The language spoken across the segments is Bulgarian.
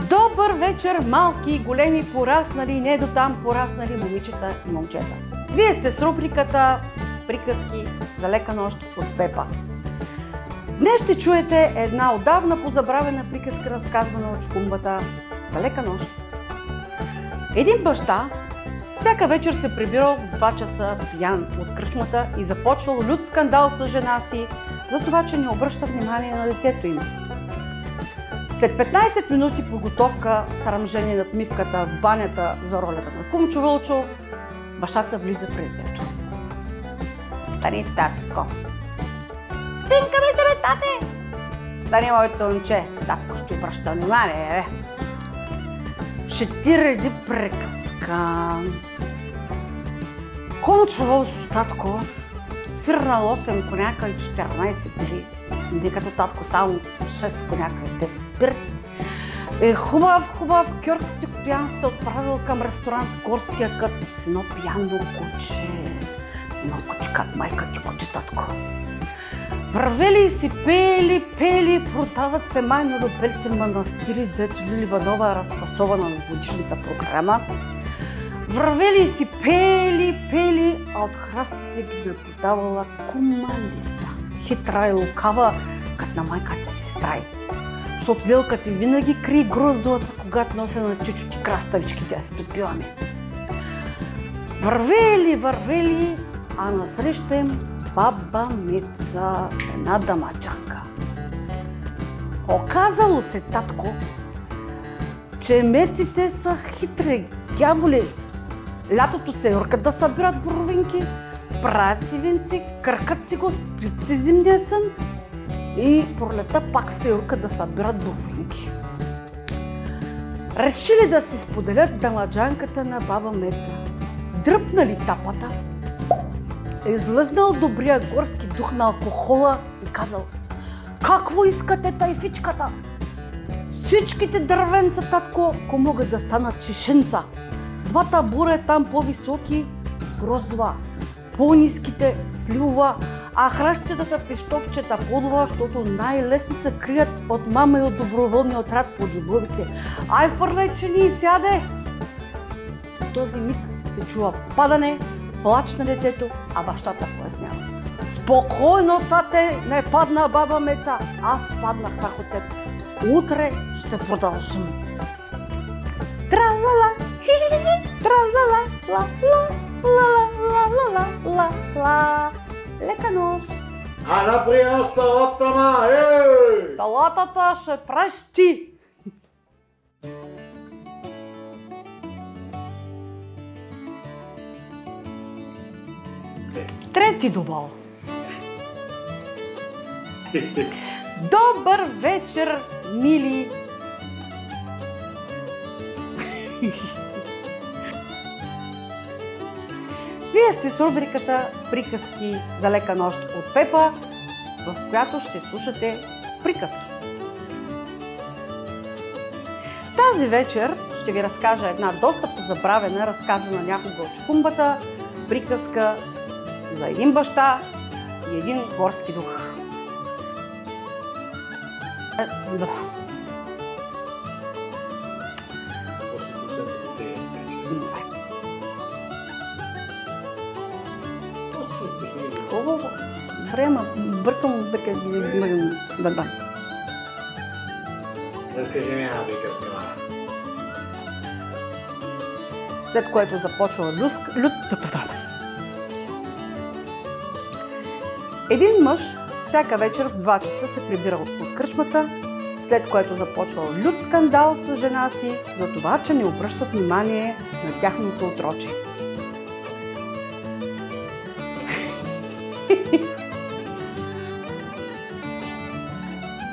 Добър вечер, малки и големи, пораснали и не дотам пораснали момичета и момчета. Вие сте с рубриката Приказки за лека нощ от Пепа. Днес ще чуете една отдавна позабравена приказка, разказвана от Чукумбата за лека нощ. Един баща всяка вечер се прибирал в 2 часа пиян от кръчмата и започвал лют скандал с жена си за това, че не обръща внимание на детето им. След 15 минути подготовка с аранжение над мивката в банята за ролята на Кумчо Вълчо, бащата влиза при детето. Стани, татко! Спинка ми се, бе, тате! Стани, моето момче, татко ще обръща внимание, бе! Ще ти реди приказка. Кумчо Вълчо, татко, фирнал 8 коняка и 14 пили. Не като татко, само 6 коняка и 9 пирт. Хубав кьорките пиян се отправил към ресторант Горския кът с едно пияно куче. Едно куче как майка ти куче, татко. Вървели и си пели, продават се майно до белите манастири, дето Лили Иванова разфасована на годишната програма. Вървели и си пели, а от храстите ги наблюдавала кума Лиса. Хитра и лукава, като на майка ти сестра й. Защото лилка ти винаги крие гроздовата, когато нося на чичо ти краставички, тя се топиламе. Вървели, а насреща им баба Меца с една дамаджанка. Оказало се, татко, че меците са хитри гяволи. Лятото се юркат да събират боровинки, правят си венци, къркат си го с зимния сън и пролета пак се юркат да събират боровинки. Решили да си споделят дамаджанката на баба Меца. Дръпнали тапата, излъзнал добрия горски дух на алкохола и казал: какво искате тайфичката? Всичките дървенца, татко, ако могат да станат чешенца. 2 бура е там по-високи гроздова, по-ниските сливова, а хращетата пищовчета плодова, защото най-лесно се крият от мама и от доброволния отряд по джобовете. Ай, фърлай, че ни сяде! В този миг се чува падане, плач на детето, а бащата пояснява: спокойно, тате, не падна баба Меца, аз паднах пак от теб. Утре ще продължим. Тра-ла-ла, хи-хи-хи, тра-ла-ла, ла-ла-ла-ла-ла-ла-ла-ла. Лека нощ! А наприя салата, ма, ей! Салатата ще правиш ти! Трети дубъл. Добър вечер, мили! Вие сте с рубриката Приказки за лека нощ от Пепа, в която ще слушате приказки. Тази вечер ще ви разкажа една доста позабравена, разказана някога от Чукумбата, приказка за един баща и един горски дух. Хубаво. Време, бъркам да да. Разкажи ми една приказка, ма. След което започва Един мъж всяка вечер в 2 часа се прибира от кръчмата, след което започва лют скандал с жена си за това, че не обръщат внимание на тяхното отроче.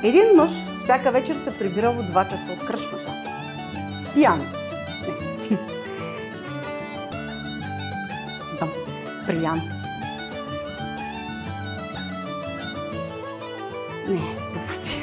Един мъж всяка вечер се прибира в 2 часа от кръчмата. Пиян. Не. Да, приян. Не, глупости.